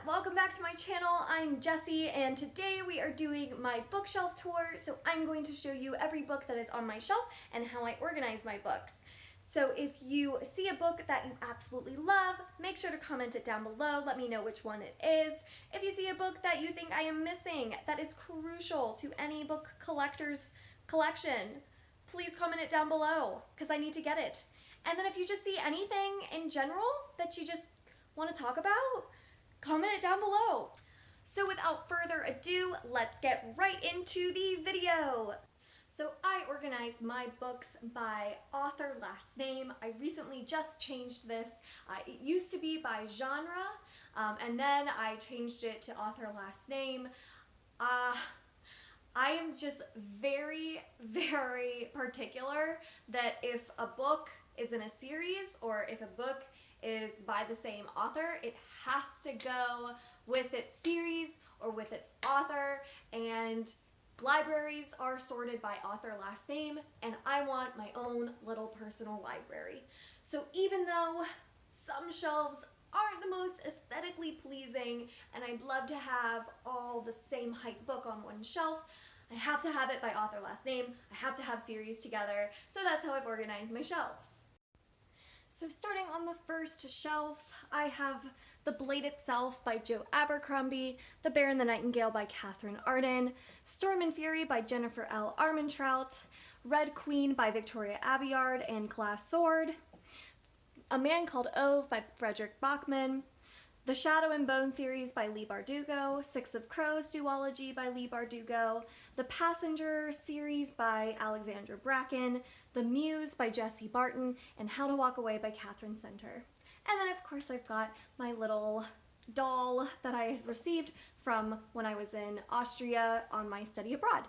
welcome back to my channel. I'm Jessie and today we are doing my bookshelf tour. So I'm going to show you every book that is on my shelf and how I organize my books. So if you see a book that you absolutely love, make sure to comment it down below. Let me know which one it is. If you see a book that you think I am missing that is crucial to any book collector's collection, please comment it down below because I need to get it. And then if you just see anything in general that you just want to talk about, comment it down below. So without further ado, let's get right into the video. So I organize my books by author last name. I recently just changed this. It used to be by genre, and then I changed it to author last name. I am just very, very particular that if a book is in a series or if a book is by the same author, it has to go with its series or with its author, and libraries are sorted by author last name, and I want my own little personal library. So even though some shelves aren't the most aesthetically pleasing and I'd love to have all the same height book on one shelf, I have to have it by author last name. I have to have series together, so that's how I've organized my shelves. So starting on the first shelf, I have The Blade Itself by Joe Abercrombie, The Bear and the Nightingale by Catherine Arden, Storm and Fury by Jennifer L. Armentrout, Red Queen by Victoria Aveyard and Glass Sword, A Man Called Ove by Frederick Bachman, The Shadow and Bone series by Leigh Bardugo, Six of Crows duology by Leigh Bardugo, The Passenger series by Alexandra Bracken, The Muse by Jessie Barton, and How to Walk Away by Catherine Center. And then of course I've got my little doll that I had received from when I was in Austria on my study abroad.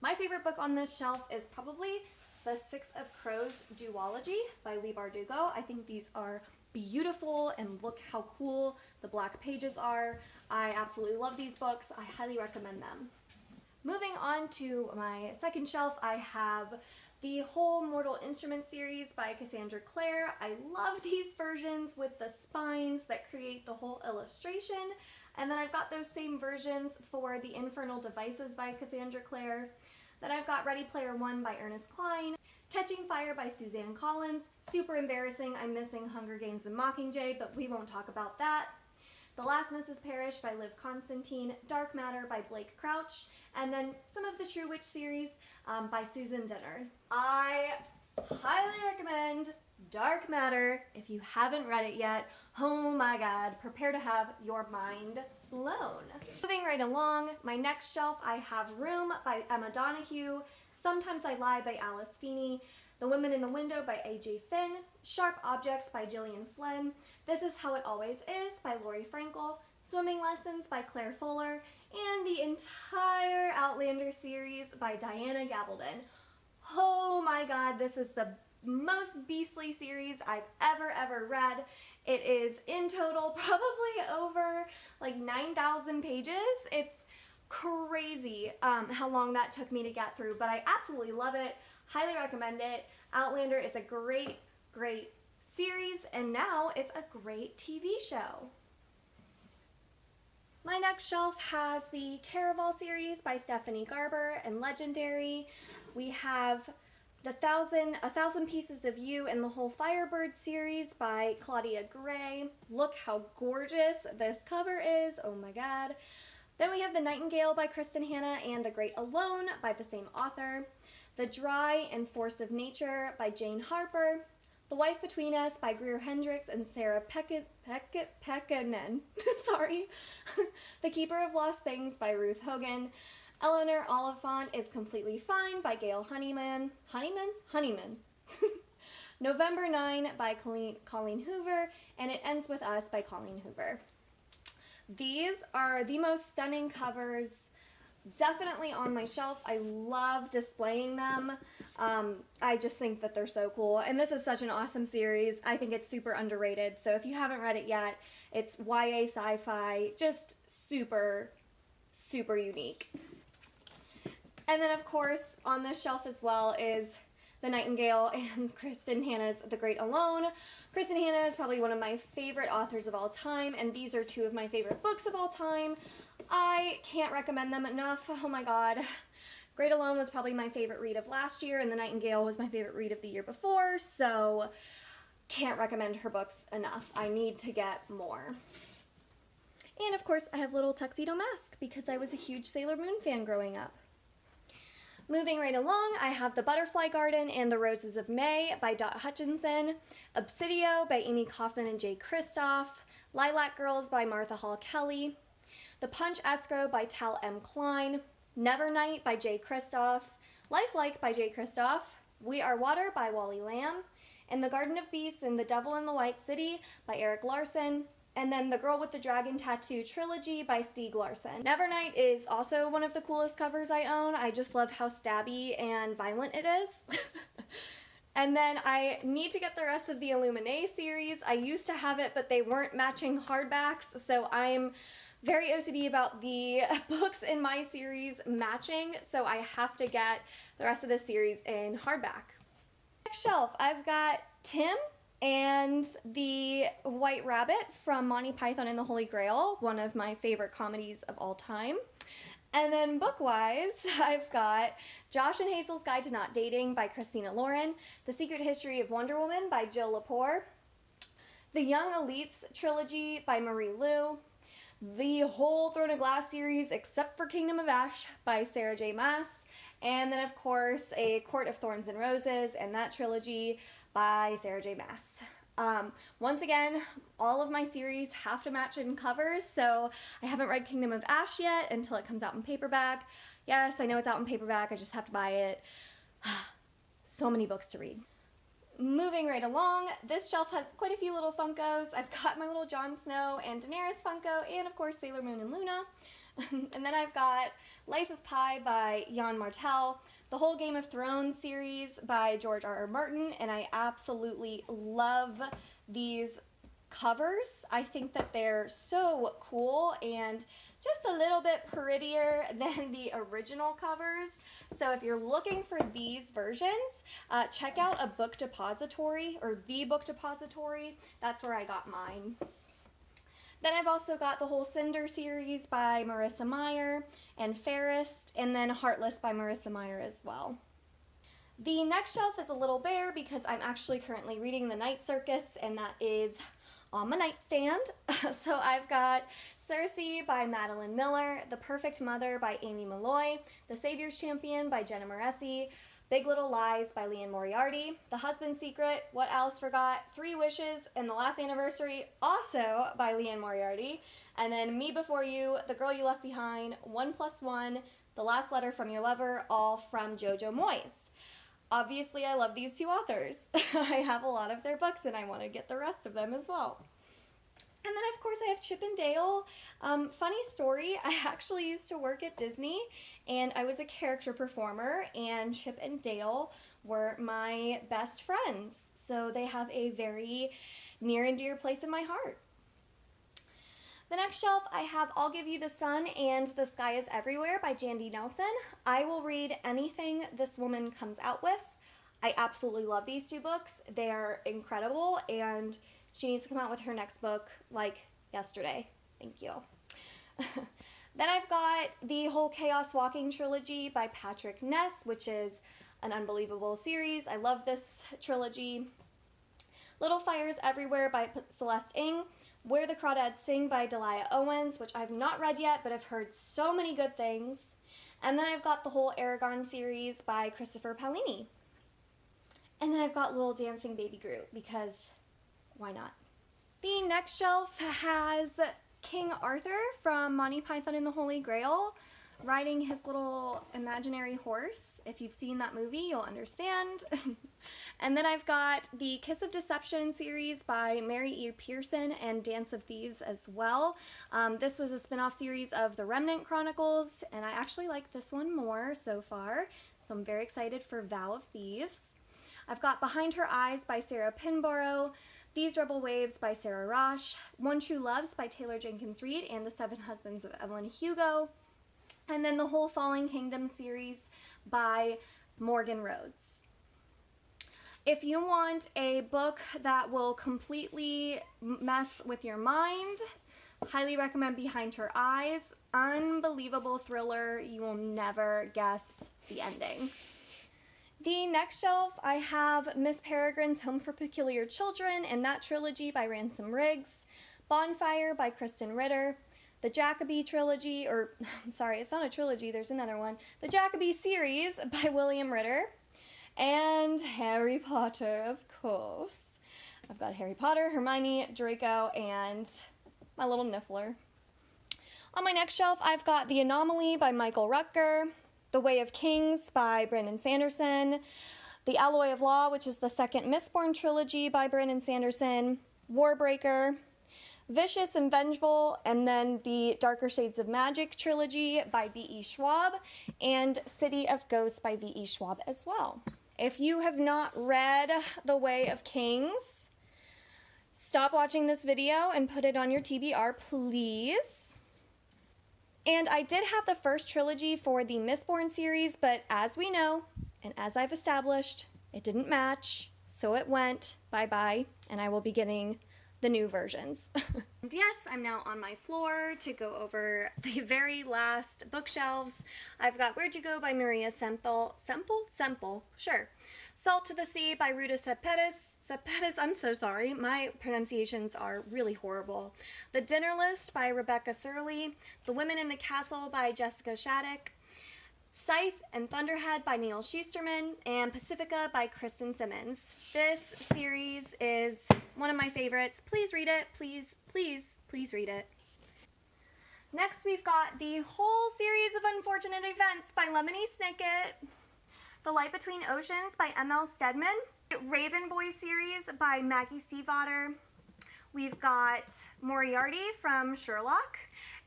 My favorite book on this shelf is probably The Six of Crows duology by Leigh Bardugo. I think these are beautiful, and look how cool the black pages are. I absolutely love these books. I highly recommend them. Moving on to my second shelf, I have the whole Mortal Instruments series by Cassandra Clare. I love these versions with the spines that create the whole illustration. And then I've got those same versions for the Infernal Devices by Cassandra Clare. Then I've got Ready Player One by Ernest Cline, Catching Fire by Suzanne Collins. Super embarrassing, I'm missing Hunger Games and Mockingjay, but we won't talk about that. The Last Mrs. Parrish by Liv Constantine, Dark Matter by Blake Crouch, and then some of the True Witch series by Susan Dennard. I highly recommend Dark Matter if you haven't read it yet. Oh my god, prepare to have your mind blown. Moving right along, my next shelf, I have Room by Emma Donoghue, Sometimes I Lie by Alice Feeney, The Women in the Window by A.J. Finn, Sharp Objects by Gillian Flynn, This Is How It Always Is by Lori Frankel, Swimming Lessons by Claire Fuller, and the entire Outlander series by Diana Gabaldon. Oh my god, this is the most beastly series I've ever read. It is in total probably over like 9,000 pages. It's crazy how long that took me to get through, but I absolutely love it. Highly recommend it. Outlander is a great series, and now it's a great TV show. My next shelf has the Caraval series by Stephanie Garber and Legendary. We have A Thousand Pieces of You and the whole Firebird series by Claudia Gray. Look how gorgeous this cover is. Oh my god. Then we have The Nightingale by Kristen Hanna and The Great Alone by the same author. The Dry and Force of Nature by Jane Harper. The Wife Between Us by Greer Hendricks and Sarah Pekkanen. Sorry. The Keeper of Lost Things by Ruth Hogan. Eleanor Oliphant is Completely Fine by Gail Honeyman. November 9 by Colleen Hoover, and It Ends With Us by Colleen Hoover. These are the most stunning covers, definitely on my shelf. I love displaying them. I just think that they're so cool, and this is such an awesome series. I think it's super underrated, so if you haven't read it yet, it's YA sci-fi, just super unique. And then of course on this shelf as well is The Nightingale and Kristen Hanna's The Great Alone. Kristen Hanna is probably one of my favorite authors of all time, and these are two of my favorite books of all time. I can't recommend them enough. Oh my god. Great Alone was probably my favorite read of last year, and The Nightingale was my favorite read of the year before, so can't recommend her books enough. I need to get more. And of course, I have Little Tuxedo Mask because I was a huge Sailor Moon fan growing up. Moving right along, I have The Butterfly Garden and The Roses of May by Dot Hutchinson, Obsidio by Amy Kaufman and Jay Kristoff, Lilac Girls by Martha Hall Kelly, The Punch Escrow by Tal M. Klein, Nevernight by Jay Kristoff, Lifelike by Jay Kristoff, We Are Water by Wally Lamb, and The Garden of Beasts and The Devil in the White City by Eric Larson, and then The Girl with the Dragon Tattoo trilogy by Stieg Larsson. Nevernight is also one of the coolest covers I own. I just love how stabby and violent it is. And then I need to get the rest of the Illuminae series. I used to have it, but they weren't matching hardbacks, so I'm very OCD about the books in my series matching, so I have to get the rest of the series in hardback. Next shelf, I've got Tim and the White Rabbit from Monty Python and the Holy Grail, one of my favorite comedies of all time. And then book-wise, I've got Josh and Hazel's Guide to Not Dating by Christina Lauren, The Secret History of Wonder Woman by Jill Lepore, The Young Elites trilogy by Marie Lu, the whole Throne of Glass series except for Kingdom of Ash by Sarah J. Maas, and then of course A Court of Thorns and Roses and that trilogy by Sarah J. Maas. Once again, all of my series have to match in covers, so I haven't read Kingdom of Ash yet until it comes out in paperback. Yes, I know it's out in paperback, I just have to buy it. So many books to read. Moving right along, this shelf has quite a few little Funkos. I've got my little Jon Snow and Daenerys Funko, and of course Sailor Moon and Luna. And then I've got Life of Pi by Jan Martel, the whole Game of Thrones series by George R.R. Martin, and I absolutely love these covers. I think that they're so cool and just a little bit prettier than the original covers. So if you're looking for these versions, check out a book depository or the book depository. That's where I got mine. Then I've also got the whole Cinder series by Marissa Meyer and Fairest, and then Heartless by Marissa Meyer as well. The next shelf is a little bare because I'm actually currently reading The Night Circus, and that is on my nightstand. So I've got Circe by Madeline Miller, The Perfect Mother by Amy Malloy, The Savior's Champion by Jenna Moreci, Big Little Lies by Leanne Moriarty, The Husband's Secret, What Alice Forgot, Three Wishes, and The Last Anniversary, also by Leanne Moriarty, and then Me Before You, The Girl You Left Behind, 1+1, The Last Letter from Your Lover, all from Jojo Moyes. Obviously, I love these two authors. I have a lot of their books, and I want to get the rest of them as well. And then, of course, I have Chip and Dale. Funny story, I actually used to work at Disney, and I was a character performer, and Chip and Dale were my best friends. So they have a very near and dear place in my heart. The next shelf, I have I'll Give You the Sun and The Sky is Everywhere by Jandy Nelson. I will read anything this woman comes out with. I absolutely love these two books. They are incredible, and she needs to come out with her next book, like, yesterday. Thank you. Then I've got the whole Chaos Walking trilogy by Patrick Ness, which is an unbelievable series. I love this trilogy. Little Fires Everywhere by Celeste Ng. Where the Crawdads Sing by Delia Owens, which I've not read yet, but I've heard so many good things. And then I've got the whole Aragon series by Christopher Paolini. And then I've got Little Dancing Baby Groot, because why not? The next shelf has King Arthur from Monty Python and the Holy Grail, riding his little imaginary horse. If you've seen that movie, you'll understand. And then I've got the Kiss of Deception series by Mary E. Pearson and Dance of Thieves as well. This was a spin-off series of The Remnant Chronicles, and I actually like this one more so far, so I'm very excited for Vow of Thieves. I've got Behind Her Eyes by Sarah Pinborough, These Rebel Waves by Sarah Rosh, One True Loves by Taylor Jenkins Reid and The Seven Husbands of Evelyn Hugo, and then the whole Falling Kingdom series by Morgan Rhodes. If you want a book that will completely mess with your mind, highly recommend Behind Her Eyes. Unbelievable thriller. You will never guess the ending. The next shelf, I have Miss Peregrine's Home for Peculiar Children and that trilogy by Ransom Riggs, Bonfire by Kristen Ritter, the Jacoby trilogy, or sorry, it's not a trilogy, there's another one, the Jacoby series by William Ritter, and Harry Potter, of course. I've got Harry Potter, Hermione, Draco, and my little Niffler. On my next shelf, I've got The Anomaly by Michael Rutger, The Way of Kings by Brandon Sanderson, The Alloy of Law, which is the second Mistborn trilogy by Brandon Sanderson, Warbreaker, Vicious and Vengeful, and then the Darker Shades of Magic trilogy by V.E. Schwab, and City of Ghosts by V.E. Schwab as well. If you have not read The Way of Kings, stop watching this video and put it on your TBR, please. And I did have the first trilogy for the Mistborn series, but as we know, and as I've established, it didn't match, so it went bye-bye, and I will be getting the new versions. And yes, I'm now on my floor to go over the very last bookshelves. I've got Where'd You Go by Maria Semple, sure. Salt to the Sea by Ruta Sepetys, I'm so sorry, my pronunciations are really horrible. The Dinner List by Rebecca Surley, The Women in the Castle by Jessica Shattuck, Scythe and Thunderhead by Neil Schusterman, and Pacifica by Kristen Simmons. This series is one of my favorites. Please read it. Please, please, please read it. Next, we've got the whole series of Unfortunate Events by Lemony Snicket, The Light Between Oceans by M.L. Stedman, Raven Boy series by Maggie Stiefvater. We've got Moriarty from Sherlock,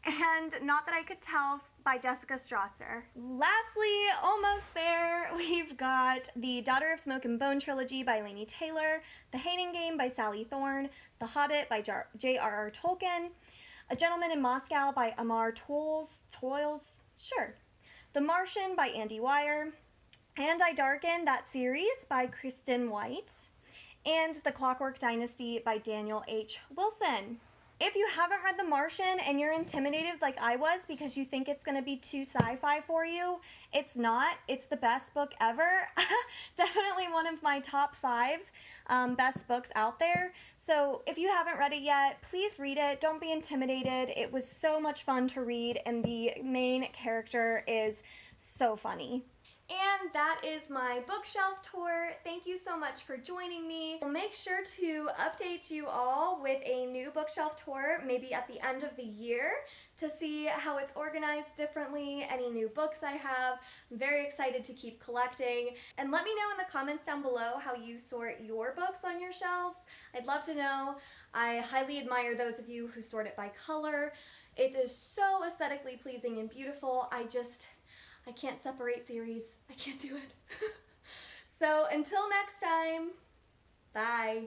and Not That I Could Tell by Jessica Strasser. Lastly, almost there, we've got the Daughter of Smoke and Bone trilogy by Laini Taylor, The Hating Game by Sally Thorne, The Hobbit by J.R.R. Tolkien, A Gentleman in Moscow by Amar Toils, sure, The Martian by Andy Weir, And I Darken, that series by Kristen White, and The Clockwork Dynasty by Daniel H. Wilson. If you haven't read The Martian and you're intimidated like I was because you think it's going to be too sci-fi for you, it's not. It's the best book ever. Definitely one of my top 5 best books out there. So if you haven't read it yet, please read it. Don't be intimidated. It was so much fun to read, and the main character is so funny. And that is my bookshelf tour. Thank you so much for joining me. I'll make sure to update you all with a new bookshelf tour, maybe at the end of the year, to see how it's organized differently, any new books I have. I'm very excited to keep collecting. And let me know in the comments down below how you sort your books on your shelves. I'd love to know. I highly admire those of you who sort it by color. It is so aesthetically pleasing and beautiful. I can't separate series. I can't do it. So until next time, bye.